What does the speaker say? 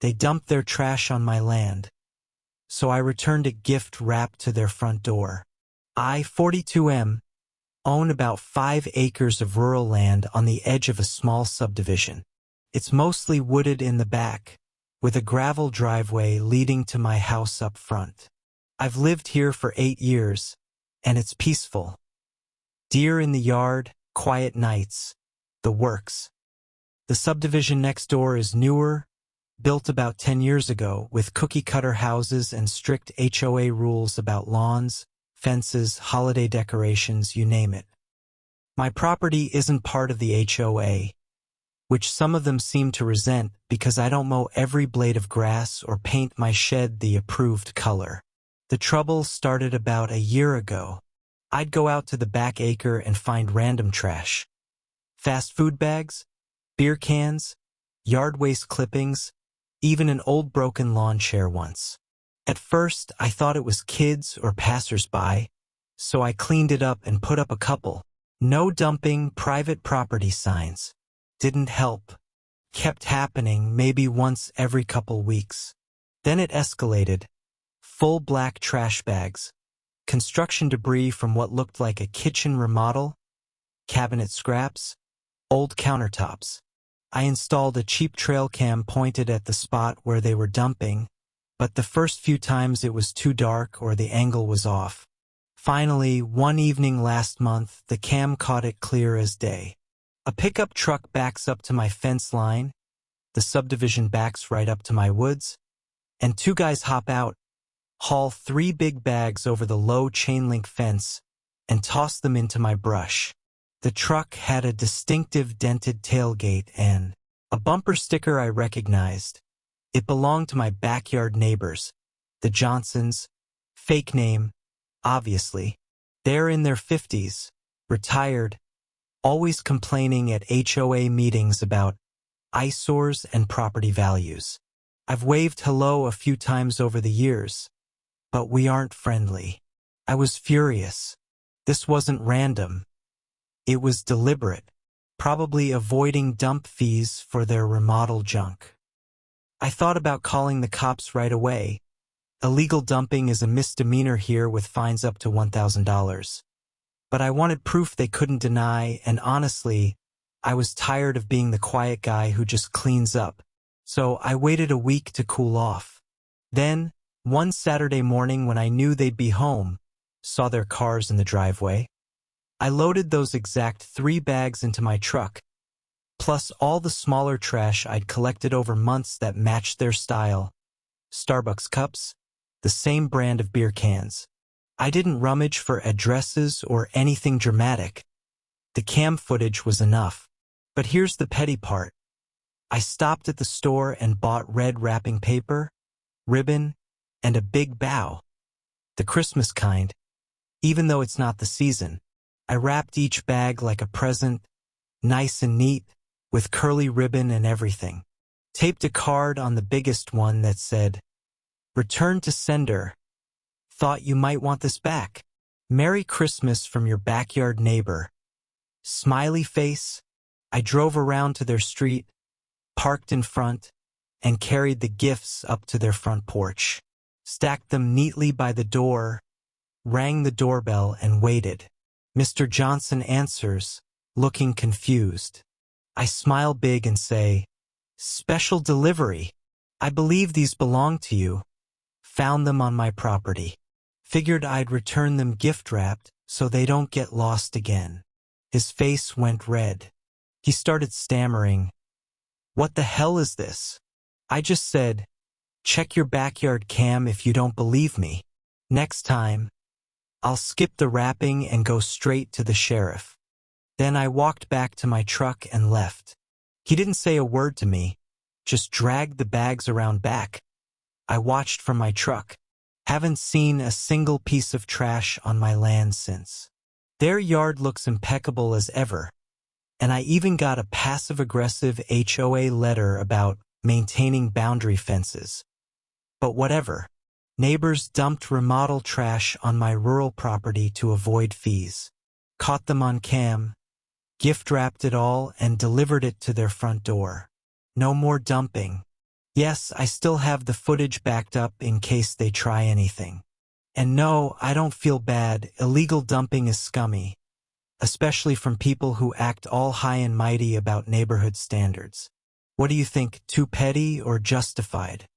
They dumped their trash on my land, so I returned a gift wrapped to their front door. I, 42M, own about 5 acres of rural land on the edge of a small subdivision. It's mostly wooded in the back, with a gravel driveway leading to my house up front. I've lived here for 8 years, and it's peaceful. Deer in the yard, quiet nights, the works. The subdivision next door is newer, built about 10 years ago, with cookie-cutter houses and strict HOA rules about lawns, fences, holiday decorations, you name it. My property isn't part of the HOA, which some of them seem to resent because I don't mow every blade of grass or paint my shed the approved color. The trouble started about a year ago. I'd go out to the back acre and find random trash. Fast food bags, beer cans, yard waste clippings, even an old broken lawn chair once. At first, I thought it was kids or passers-by, so I cleaned it up and put up a couple "No dumping private property" signs. Didn't help. Kept happening maybe once every couple weeks. Then it escalated. Full black trash bags, construction debris from what looked like a kitchen remodel, cabinet scraps, old countertops. I installed a cheap trail cam pointed at the spot where they were dumping, but the first few times it was too dark or the angle was off. Finally, one evening last month, the cam caught it clear as day. A pickup truck backs up to my fence line, the subdivision backs right up to my woods, and 2 guys hop out, haul 3 big bags over the low chain-link fence, and toss them into my brush. The truck had a distinctive dented tailgate and a bumper sticker I recognized. It belonged to my backyard neighbors, the Johnsons. Fake name, obviously. They're in their 50s, retired, always complaining at HOA meetings about eyesores and property values. I've waved hello a few times over the years, but we aren't friendly. I was furious. This wasn't random. It was deliberate, probably avoiding dump fees for their remodel junk. I thought about calling the cops right away. Illegal dumping is a misdemeanor here with fines up to $1,000. But I wanted proof they couldn't deny, and honestly, I was tired of being the quiet guy who just cleans up. So I waited a week to cool off. Then, one Saturday morning when I knew they'd be home, saw their cars in the driveway. I loaded those exact 3 bags into my truck, plus all the smaller trash I'd collected over months that matched their style. Starbucks cups, the same brand of beer cans. I didn't rummage for addresses or anything dramatic. The cam footage was enough. But here's the petty part. I stopped at the store and bought red wrapping paper, ribbon, and a big bow. The Christmas kind. Even though it's not the season, I wrapped each bag like a present, nice and neat, with curly ribbon and everything. Taped a card on the biggest one that said, "Return to sender. Thought you might want this back. Merry Christmas from your backyard neighbor." Smiley face. I drove around to their street, parked in front, and carried the gifts up to their front porch. Stacked them neatly by the door, rang the doorbell and waited. Mr. Johnson answers, looking confused. I smile big and say, "Special delivery. I believe these belong to you. Found them on my property. Figured I'd return them gift-wrapped so they don't get lost again." His face went red. He started stammering. "What the hell is this?" I just said, "Check your backyard cam if you don't believe me. Next time, I'll skip the wrapping and go straight to the sheriff." Then I walked back to my truck and left. He didn't say a word to me, just dragged the bags around back. I watched from my truck. Haven't seen a single piece of trash on my land since. Their yard looks impeccable as ever, and I even got a passive-aggressive HOA letter about maintaining boundary fences. But whatever. Neighbors dumped remodel trash on my rural property to avoid fees. Caught them on cam, gift-wrapped it all, and delivered it to their front door. No more dumping. Yes, I still have the footage backed up in case they try anything. And no, I don't feel bad. Illegal dumping is scummy, especially from people who act all high and mighty about neighborhood standards. What do you think, too petty or justified?